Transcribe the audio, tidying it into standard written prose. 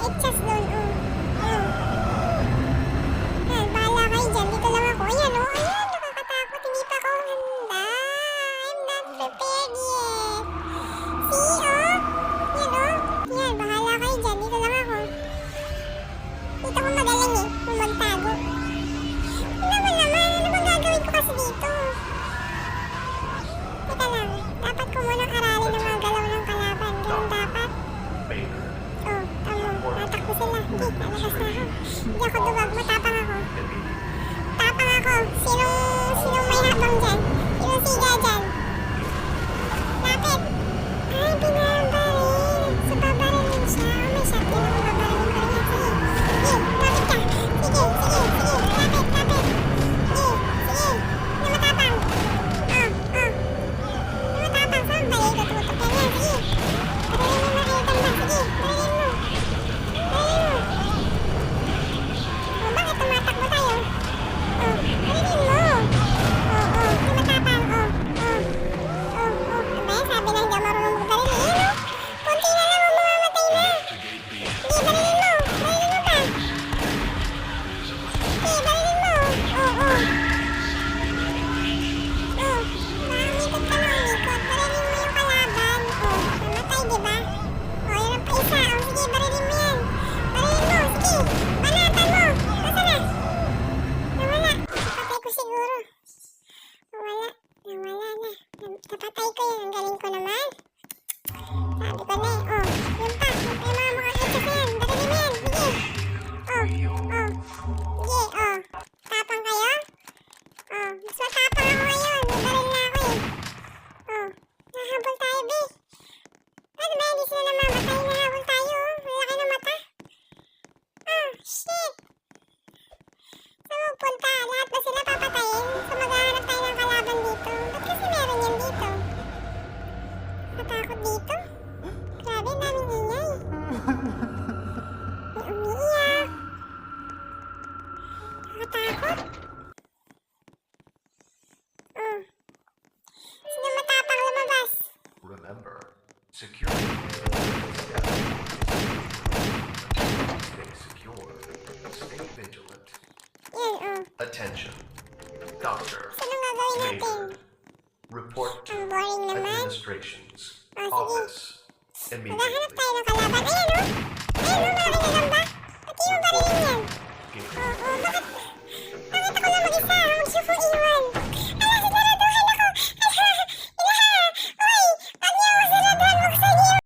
mga itchas doon, oh. Ayun. Ayan, bahala kayo dyan. Dito lang ako. Ayan, oh. Ayan, nakakatakot. Hindi pa ako handa. I'm not prepared yet. See, oh. Yan, oh. Yan, bahala kayo dyan. Dito lang ako. Dito ko magaling eh. Kung magtago. Ano ba naman? Ano bang gagawin ko kasi dito? Teka lang. Dapat ko munang aralin ang mga galaw ng kalaban. Ganun dapat. Oh, tamo. Natakbo sila. Hindi, lalabas na ako. Hindi ako duwag. Matapang ako. Tapang ako. Sinong may habang dyan? Sinong siga dyan? Lapit. Ay, binabaril. So, babarilin siya. Oh, may shotgun ako. Babarilin ko rin yan. Sige. Sige, lapit ka. Sige. Lapit. Sige. Na matapang. Oh. Na matapang. Saan ba yung tututok yan? Sige. Barilin mo na kayo ganda. Sige. Barilin mo. Oh, bakit tumatakbo tayo? Oh, barilin mo. Oh. Di matapang. Oh. Ano ba yan? Sabi na hindi ako marunong magbaril. Ayan, oh. Konti na lang. Oh, mamamatay na. Sige, barilin mo. Barilin mo pa. Sige, barilin mo. Oh. Umikot ka na, umikot. Barilin mo yung kalaban. Oh, namatay, diba? Oh, yan ang pa isa. Oh, sige, barilin mo yan. Barilin mo, sige. Banatan mo. Nasaan na? Nawala. Napatay ko siguro. Nawala na. Napatay ko yun. Ang galing ko naman. Sabi ko na eh. Oh, yun pa. Yung mga itchas na yan. Barilin mo yan. Sige. Oh. Sige, oh. Tapang kayo? Oh, mas matapang ako ngayon. May baril na ako eh. Oh, nahabol tayo, be. Ano ba, hindi sila namamatay. Nahabol tayo, oh. Malaki na mata. Ah, shit. Saan mo punta? Lahat ba sila papatayin? So, maghahanap tayo ng kalaban dito. Ba't kasi meron yan dito? Natakot dito? Grabe, daming ingay. May umiiyak. Nakatakot. Oh. Sino matapang lumabas? Remember, security. Stay secure. Stay vigilant. Yan, oh. Attention. Doctor. Saan ang gagawin natin? Report to Ang boring naman. administration's Ah, sige. office Maghahanap immediately. tayo ng kalaban. Ayan, oh. Ayan, oh. Malaki na gamba. Pati yung barilin yan. Gate. Bakit ako lang mag-isa? Huwag siya po iwan.